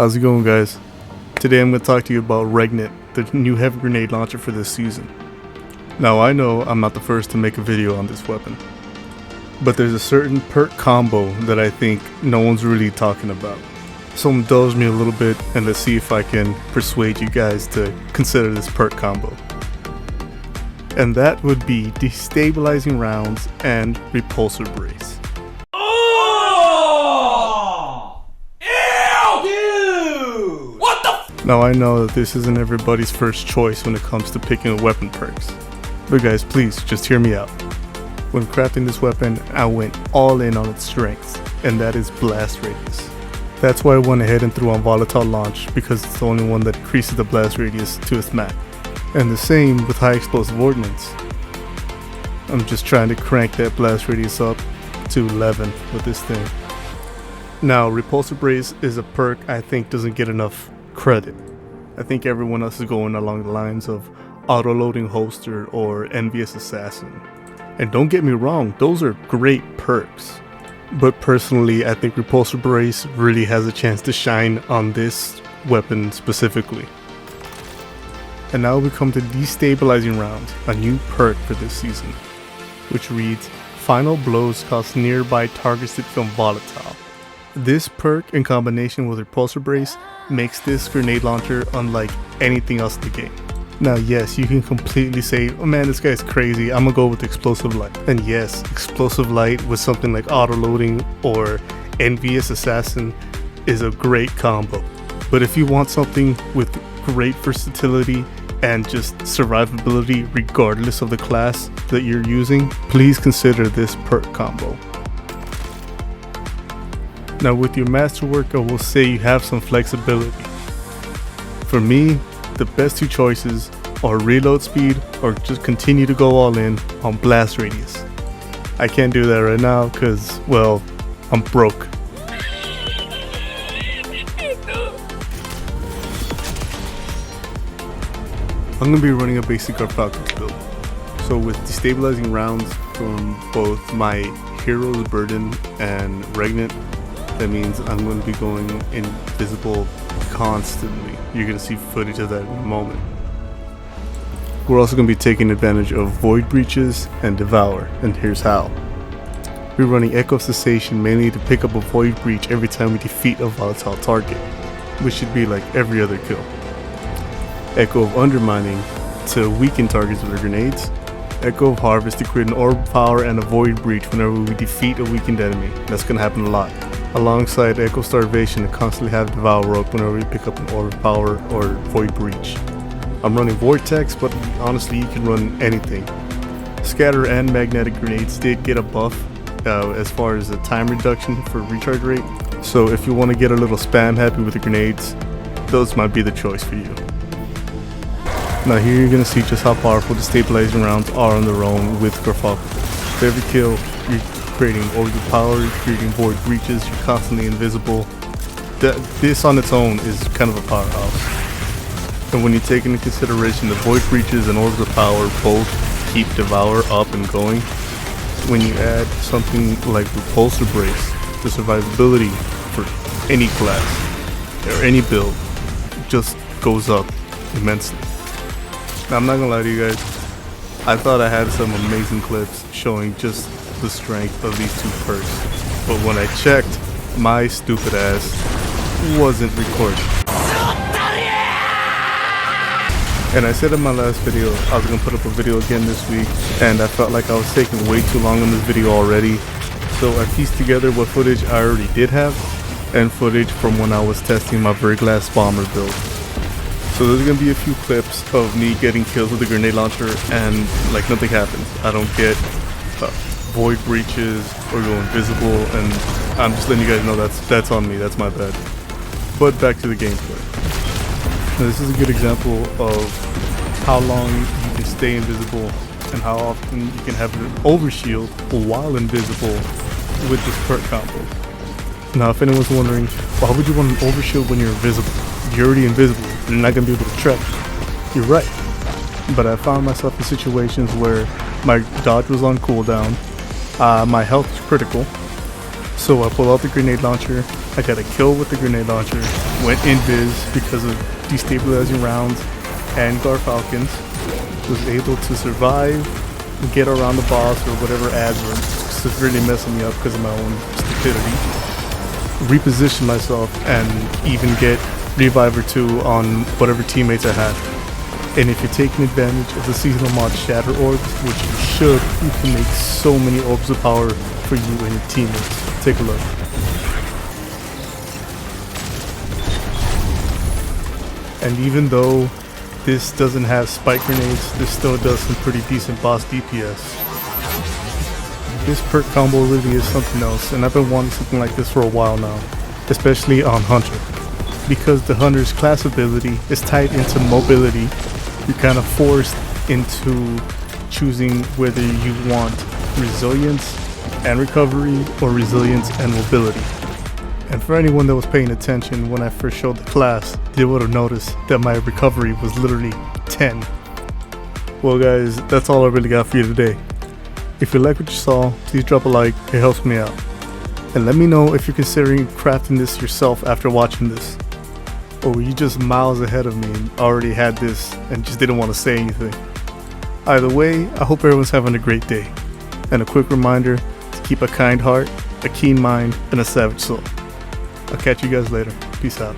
How's it going, guys? Today I'm going to talk to you about Regnet, the new heavy grenade launcher for this season. Now I know I'm not the first to make a video on this weapon, but there's a certain perk combo that I think no one's really talking about. So indulge me a little bit and let's see if I can persuade you guys to consider this perk combo. And that would be destabilizing rounds and repulsor brace. Now I know that this isn't everybody's first choice when it comes to picking weapon perks, but guys, please just hear me out. When crafting this weapon, I went all in on its strengths, and that is blast radius. That's why I went ahead and threw on volatile launch, because it's the only one that increases the blast radius to its max. And the same with high explosive ordnance. I'm just trying to crank that blast radius up to 11 with this thing. Now, repulsor brace is a perk I think doesn't get enough credit. I think everyone else is going along the lines of auto-loading holster or envious assassin. And don't get me wrong, those are great perks. But personally, I think repulsor brace really has a chance to shine on this weapon specifically. And now we come to destabilizing rounds, a new perk for this season, which reads, final blows cause nearby targets to become volatile. This perk in combination with repulsor brace makes this grenade launcher unlike anything else in the game. Now yes, you can completely say, oh man, this guy's crazy, I'm gonna go with explosive light. And yes, explosive light with something like auto-loading or envious assassin is a great combo. But if you want something with great versatility and just survivability regardless of the class that you're using, please consider this perk combo. Now with your masterwork, I will say you have some flexibility. For me, the best two choices are reload speed or just continue to go all in on blast radius. I can't do that right now because, well, I'm broke. I'm going to be running a basic Falcons build. So with destabilizing rounds from both my Hero's Burden and Regnet, that means I'm going to be going invisible constantly. You're going to see footage of that in a moment. We're also going to be taking advantage of Void Breaches and Devour, and here's how. We're running Echo Cessation mainly to pick up a Void Breach every time we defeat a volatile target, which should be like every other kill. Echo of Undermining to weaken targets with our grenades. Echo of Harvest to create an Orb Power and a Void Breach whenever we defeat a weakened enemy. That's going to happen a lot. Alongside Echo Starvation to constantly have Devour up whenever we pick up an Orb Power or Void Breach. I'm running Vortex, but honestly you can run anything. Scatter and Magnetic Grenades did get a buff as far as the time reduction for recharge rate. So if you want to get a little spam happy with the grenades, those might be the choice for you. Now here you're going to see just how powerful the stabilizing rounds are on their own with Garfunkel. For every kill, you're creating overpower, you're creating Void Breaches, you're constantly invisible. This on its own is kind of a powerhouse. And when you take into consideration the Void Breaches and Orbs of Power both keep Devour up and going, when you add something like Repulsor Brace, the survivability for any class or any build just goes up immensely. Now, I'm not gonna lie to you guys, I thought I had some amazing clips showing just the strength of these two perks, but when I checked, my stupid ass wasn't recording. And I said in my last video I was gonna put up a video again this week, and I felt like I was taking way too long on this video already, so I pieced together what footage I already did have and footage from when I was testing my Verglass Bomber build. So there's gonna be a few clips of me getting kills with the grenade launcher and like nothing happens. I don't get Void Breaches or go invisible, and I'm just letting you guys know that's on me, that's my bad. But back to the gameplay. Now, this is a good example of how long you can stay invisible and how often you can have an overshield while invisible with this perk combo. Now if anyone's wondering, why would you want an overshield when you're invisible? You're already invisible, you're not going to be able to trap. You're right. But I found myself in situations where my dodge was on cooldown, my health was critical, So I pulled out the grenade launcher, I got a kill with the grenade launcher, went invis because of destabilizing rounds and guard falcons, was able to survive and get around the boss or whatever ads were severely messing me up because of my own stupidity, reposition myself and even get revive or 2 on whatever teammates I had. And if you're taking advantage of the seasonal mod Shatter Orbs, which you should, you can make so many orbs of power for you and your teammates. Take a look. And even though this doesn't have spike grenades, this still does some pretty decent boss DPS. This perk combo really is something else, and I've been wanting something like this for a while now, especially on Hunter. Because the Hunter's class ability is tied into mobility, you're kind of forced into choosing whether you want resilience and recovery or resilience and mobility. And for anyone that was paying attention when I first showed the class, they would have noticed that my recovery was literally 10. Well guys, that's all I really got for you today. If you like what you saw, please drop a like, it helps me out. And let me know if you're considering crafting this yourself after watching this. Or were you just miles ahead of me and already had this and just didn't want to say anything? Either way, I hope everyone's having a great day. And a quick reminder to keep a kind heart, a keen mind, and a savage soul. I'll catch you guys later. Peace out.